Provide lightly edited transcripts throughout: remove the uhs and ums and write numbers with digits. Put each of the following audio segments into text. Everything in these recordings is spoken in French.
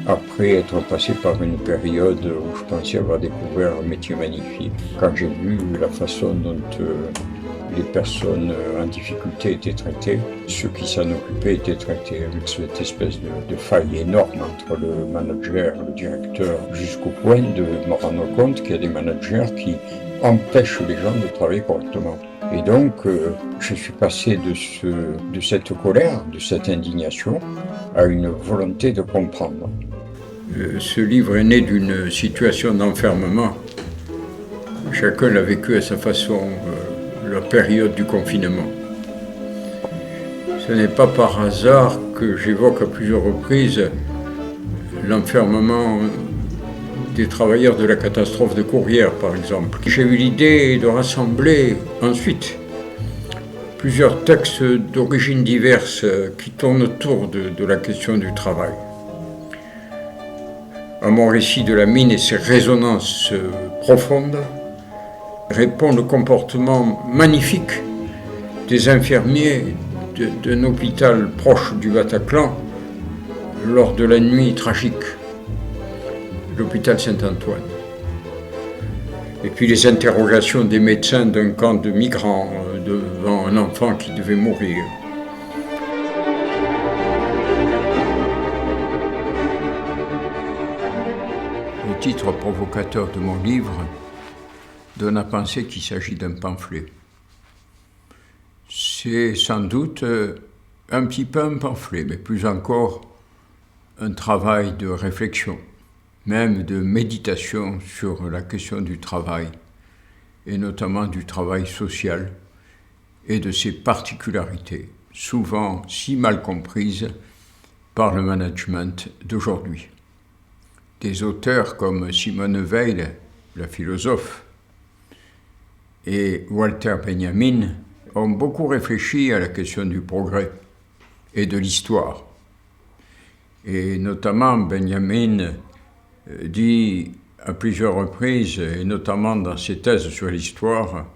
après être passé par une période où je pensais avoir découvert un métier magnifique. Quand j'ai vu la façon dont les personnes en difficulté étaient traitées, ceux qui s'en occupaient étaient traités avec cette espèce de faille énorme entre le manager, le directeur, jusqu'au point de me rendre compte qu'il y a des managers qui empêchent les gens de travailler correctement. Et donc, je suis passé de cette colère, de cette indignation, à une volonté de comprendre. Ce livre est né d'une situation d'enfermement. Chacun l'a vécu à sa façon, la période du confinement. Ce n'est pas par hasard que j'évoque à plusieurs reprises l'enfermement des travailleurs de la catastrophe de Courrières, par exemple. J'ai eu l'idée de rassembler ensuite plusieurs textes d'origines diverses qui tournent autour de la question du travail. À mon récit de la mine et ses résonances profondes répond le comportement magnifique des infirmiers d'un hôpital proche du Bataclan lors de la nuit tragique, l'hôpital Saint-Antoine. Et puis les interrogations des médecins d'un camp de migrants devant un enfant qui devait mourir. Le titre provocateur de mon livre donne à penser qu'il s'agit d'un pamphlet. C'est sans doute un petit peu un pamphlet, mais plus encore un travail de réflexion, même de méditation sur la question du travail, et notamment du travail social et de ses particularités, souvent si mal comprises par le management d'aujourd'hui. Des auteurs comme Simone Weil, la philosophe, et Walter Benjamin ont beaucoup réfléchi à la question du progrès et de l'histoire. Et notamment, Benjamin dit à plusieurs reprises, et notamment dans ses thèses sur l'histoire,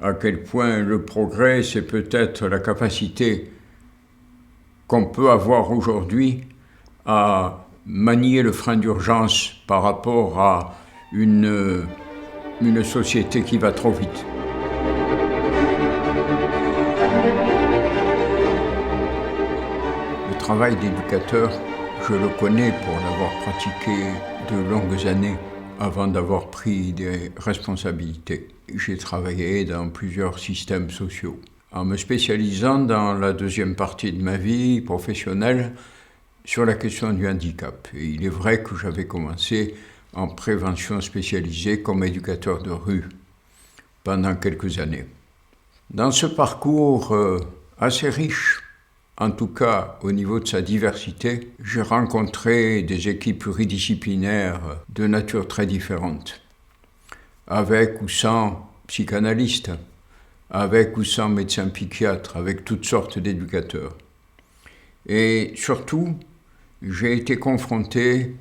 à quel point le progrès, c'est peut-être la capacité qu'on peut avoir aujourd'hui à manier le frein d'urgence par rapport à une société qui va trop vite. Le travail d'éducateur, je le connais pour l'avoir pratiqué de longues années avant d'avoir pris des responsabilités. J'ai travaillé dans plusieurs systèmes sociaux. En me spécialisant dans la deuxième partie de ma vie professionnelle sur la question du handicap. Et il est vrai que j'avais commencé en prévention spécialisée comme éducateur de rue pendant quelques années. Dans ce parcours assez riche, en tout cas au niveau de sa diversité, j'ai rencontré des équipes pluridisciplinaires de nature très différente, avec ou sans psychanalystes, avec ou sans médecins psychiatres, avec toutes sortes d'éducateurs. Et surtout, j'ai été confronté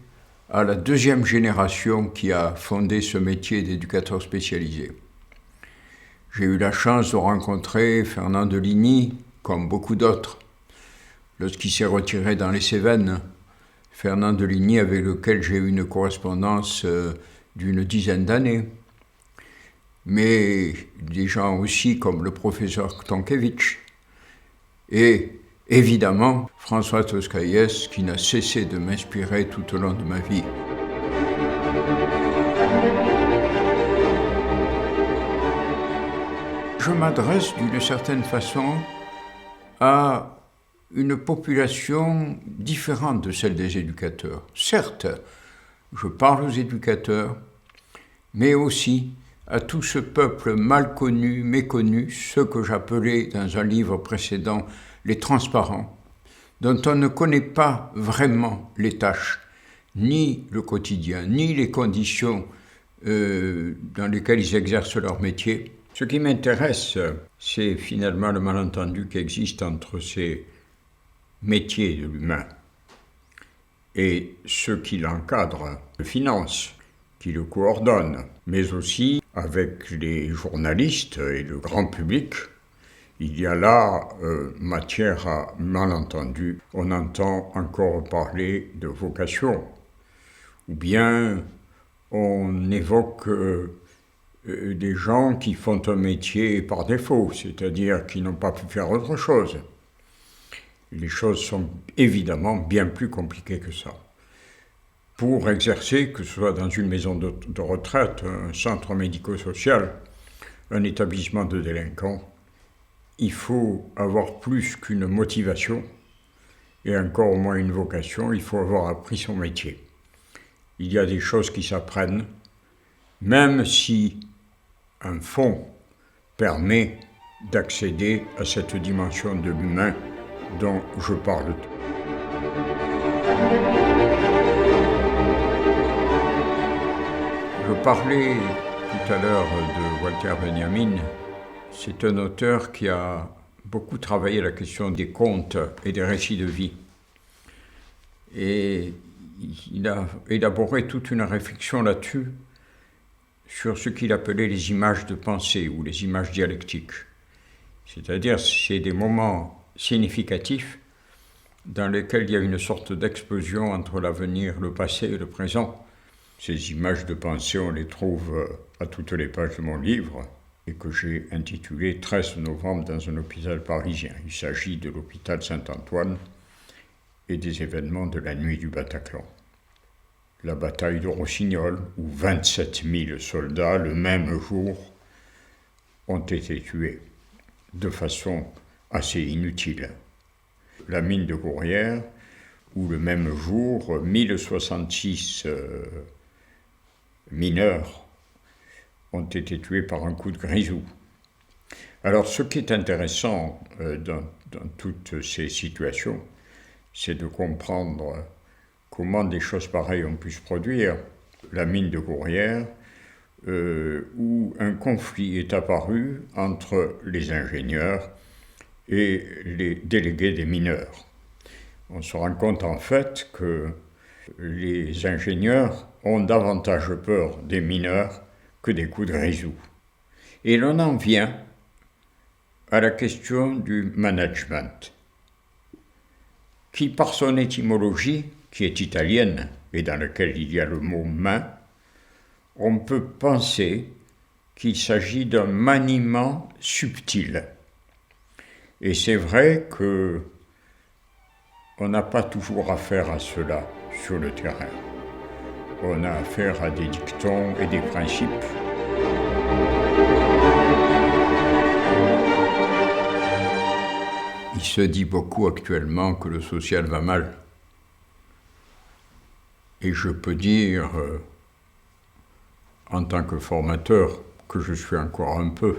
à la deuxième génération qui a fondé ce métier d'éducateur spécialisé. J'ai eu la chance de rencontrer Fernand Deligny, comme beaucoup d'autres, lorsqu'il s'est retiré dans les Cévennes. Fernand Deligny, avec lequel j'ai eu une correspondance d'une dizaine d'années. Mais des gens aussi comme le professeur Tonkiewicz et évidemment, François Toscaïès, qui n'a cessé de m'inspirer tout au long de ma vie. Je m'adresse d'une certaine façon à une population différente de celle des éducateurs. Certes, je parle aux éducateurs, mais aussi à tout ce peuple mal connu, méconnu, ceux que j'appelais dans un livre précédent les transparents, dont on ne connaît pas vraiment les tâches, ni le quotidien, ni les conditions dans lesquelles ils exercent leur métier. Ce qui m'intéresse, c'est finalement le malentendu qui existe entre ces métiers de l'humain et ceux qui l'encadrent, le financent, qui le coordonnent, mais aussi avec les journalistes et le grand public. Il y a là matière à malentendu. On entend encore parler de vocation. Ou bien on évoque des gens qui font un métier par défaut, c'est-à-dire qui n'ont pas pu faire autre chose. Les choses sont évidemment bien plus compliquées que ça. Pour exercer, que ce soit dans une maison de retraite, un centre médico-social, un établissement de délinquants, il faut avoir plus qu'une motivation et encore moins une vocation, il faut avoir appris son métier. Il y a des choses qui s'apprennent, même si un fond permet d'accéder à cette dimension de l'humain dont je parle. Je parlais tout à l'heure de Walter Benjamin. C'est un auteur qui a beaucoup travaillé la question des contes et des récits de vie. Et il a élaboré toute une réflexion là-dessus, sur ce qu'il appelait les images de pensée ou les images dialectiques. C'est-à-dire, c'est des moments significatifs dans lesquels il y a une sorte d'explosion entre l'avenir, le passé et le présent. Ces images de pensée, on les trouve à toutes les pages de mon livre et que j'ai intitulé 13 novembre dans un hôpital parisien. Il s'agit de l'hôpital Saint-Antoine et des événements de la nuit du Bataclan. La bataille de Rossignol, où 27 000 soldats, le même jour, ont été tués de façon assez inutile. La mine de Courrières, où le même jour, 1066 mineurs ont été tués par un coup de grisou. Alors, ce qui est intéressant dans toutes ces situations, c'est de comprendre comment des choses pareilles ont pu se produire. La mine de Courrières, où un conflit est apparu entre les ingénieurs et les délégués des mineurs. On se rend compte en fait que les ingénieurs ont davantage peur des mineurs que des coups de grisou. Et l'on en vient à la question du management, qui par son étymologie, qui est italienne et dans laquelle il y a le mot main, on peut penser qu'il s'agit d'un maniement subtil. Et c'est vrai que on n'a pas toujours affaire à cela sur le terrain. On a affaire à des dictons et des principes. Il se dit beaucoup actuellement que le social va mal. Et je peux dire, en tant que formateur, que je suis encore un peu,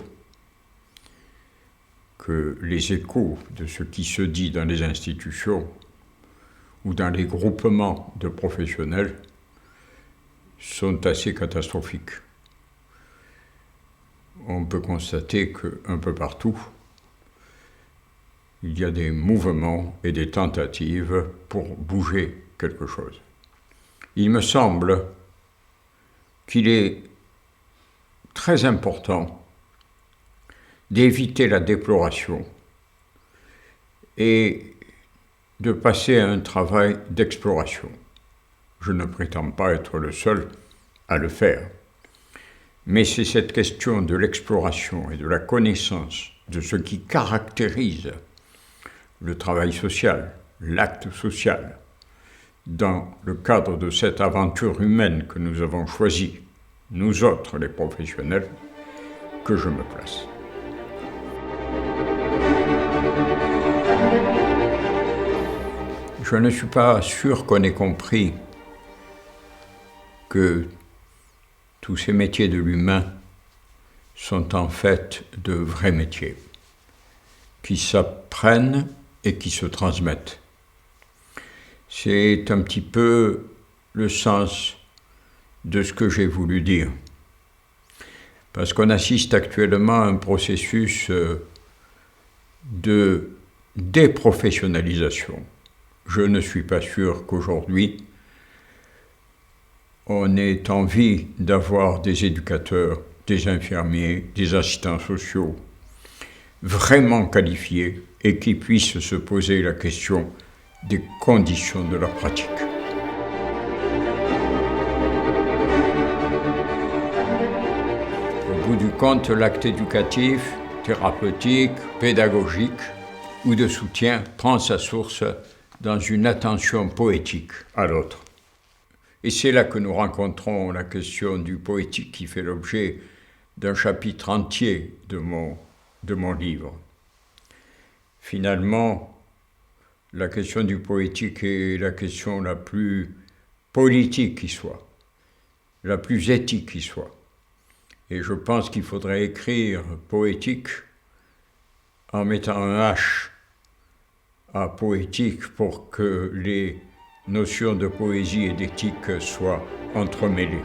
que les échos de ce qui se dit dans les institutions ou dans les groupements de professionnels sont assez catastrophiques. On peut constater qu'un peu partout, il y a des mouvements et des tentatives pour bouger quelque chose. Il me semble qu'il est très important d'éviter la déploration et de passer à un travail d'exploration. Je ne prétends pas être le seul à le faire, mais c'est cette question de l'exploration et de la connaissance de ce qui caractérise le travail social, l'acte social, dans le cadre de cette aventure humaine que nous avons choisie, nous autres les professionnels, que je me place. Je ne suis pas sûr qu'on ait compris que tous ces métiers de l'humain sont en fait de vrais métiers, qui s'apprennent et qui se transmettent. C'est un petit peu le sens de ce que j'ai voulu dire. Parce qu'on assiste actuellement à un processus de déprofessionnalisation. Je ne suis pas sûr qu'aujourd'hui, on ait envie d'avoir des éducateurs, des infirmiers, des assistants sociaux vraiment qualifiés et qui puissent se poser la question des conditions de leur pratique. bout du compte, l'acte éducatif, thérapeutique, pédagogique ou de soutien prend sa source dans une attention poétique à l'autre. Et c'est là que nous rencontrons la question du poétique qui fait l'objet d'un chapitre entier de mon livre. Finalement, la question du poétique est la question la plus politique qui soit, la plus éthique qui soit. Et je pense qu'il faudrait écrire poétique en mettant un H à poétique pour que les notions de poésie et d'éthique soient entremêlées.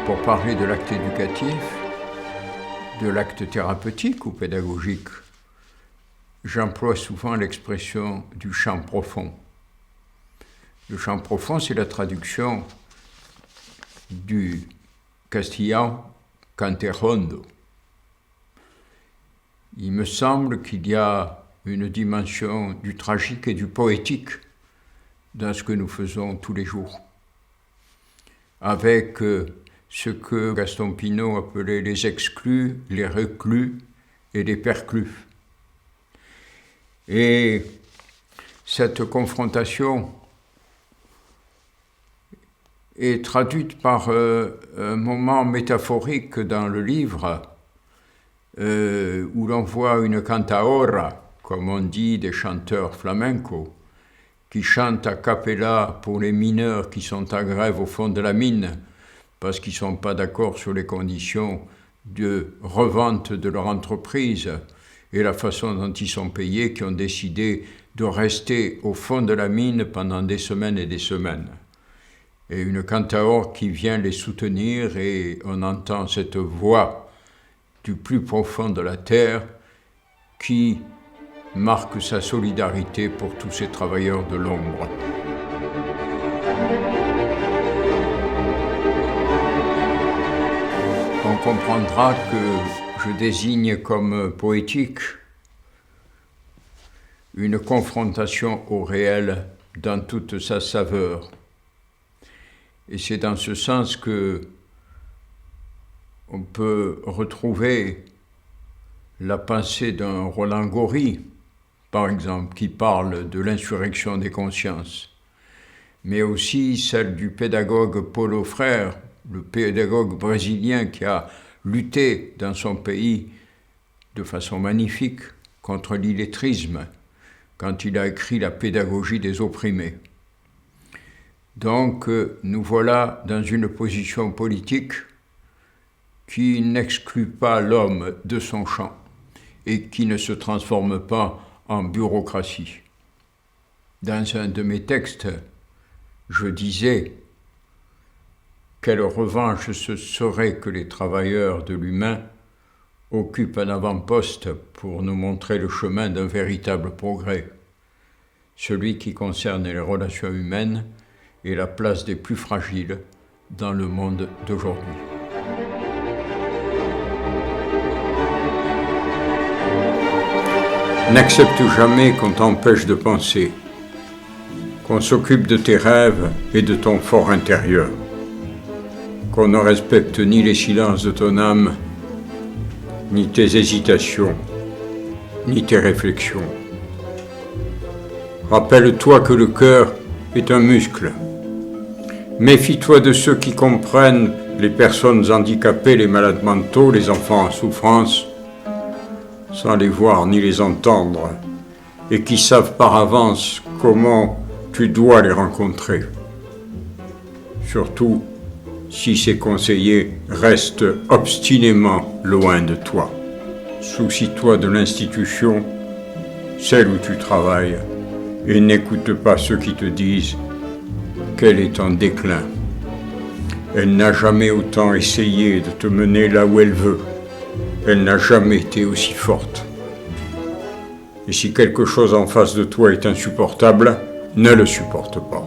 Pour parler de l'acte éducatif, de l'acte thérapeutique ou pédagogique, j'emploie souvent l'expression du chant profond. Le chant profond, c'est la traduction du castillan cante hondo. Il me semble qu'il y a une dimension du tragique et du poétique dans ce que nous faisons tous les jours, avec ce que Gaston Pinault appelait les exclus, les reclus et les perclus. Et cette confrontation est traduite par un moment métaphorique dans le livre où l'on voit une cantaora, comme on dit des chanteurs flamencos, qui chantent a cappella pour les mineurs qui sont en grève au fond de la mine parce qu'ils ne sont pas d'accord sur les conditions de revente de leur entreprise et la façon dont ils sont payés, qui ont décidé de rester au fond de la mine pendant des semaines et des semaines. Et une cantaor qui vient les soutenir et on entend cette voix du plus profond de la terre qui marque sa solidarité pour tous ces travailleurs de l'ombre. On comprendra que je désigne comme poétique une confrontation au réel dans toute sa saveur. Et c'est dans ce sens que on peut retrouver la pensée d'un Roland Gori, par exemple, qui parle de l'insurrection des consciences, mais aussi celle du pédagogue Paulo Freire, le pédagogue brésilien qui a lutté dans son pays de façon magnifique contre l'illettrisme quand il a écrit La pédagogie des opprimés. Donc, nous voilà dans une position politique qui n'exclut pas l'homme de son champ et qui ne se transforme pas en bureaucratie. Dans un de mes textes, je disais « Quelle revanche ce serait que les travailleurs de l'humain occupent un avant-poste pour nous montrer le chemin d'un véritable progrès, celui qui concerne les relations humaines et la place des plus fragiles dans le monde d'aujourd'hui. » N'accepte jamais qu'on t'empêche de penser, qu'on s'occupe de tes rêves et de ton fort intérieur, qu'on ne respecte ni les silences de ton âme, ni tes hésitations, ni tes réflexions. Rappelle-toi que le cœur est un muscle. Méfie-toi de ceux qui comprennent les personnes handicapées, les malades mentaux, les enfants en souffrance, sans les voir ni les entendre, et qui savent par avance comment tu dois les rencontrer. Surtout si ces conseillers restent obstinément loin de toi. Soucie-toi de l'institution, celle où tu travailles, et n'écoute pas ceux qui te disent qu'elle est en déclin. Elle n'a jamais autant essayé de te mener là où elle veut. Elle n'a jamais été aussi forte. Et si quelque chose en face de toi est insupportable, ne le supporte pas.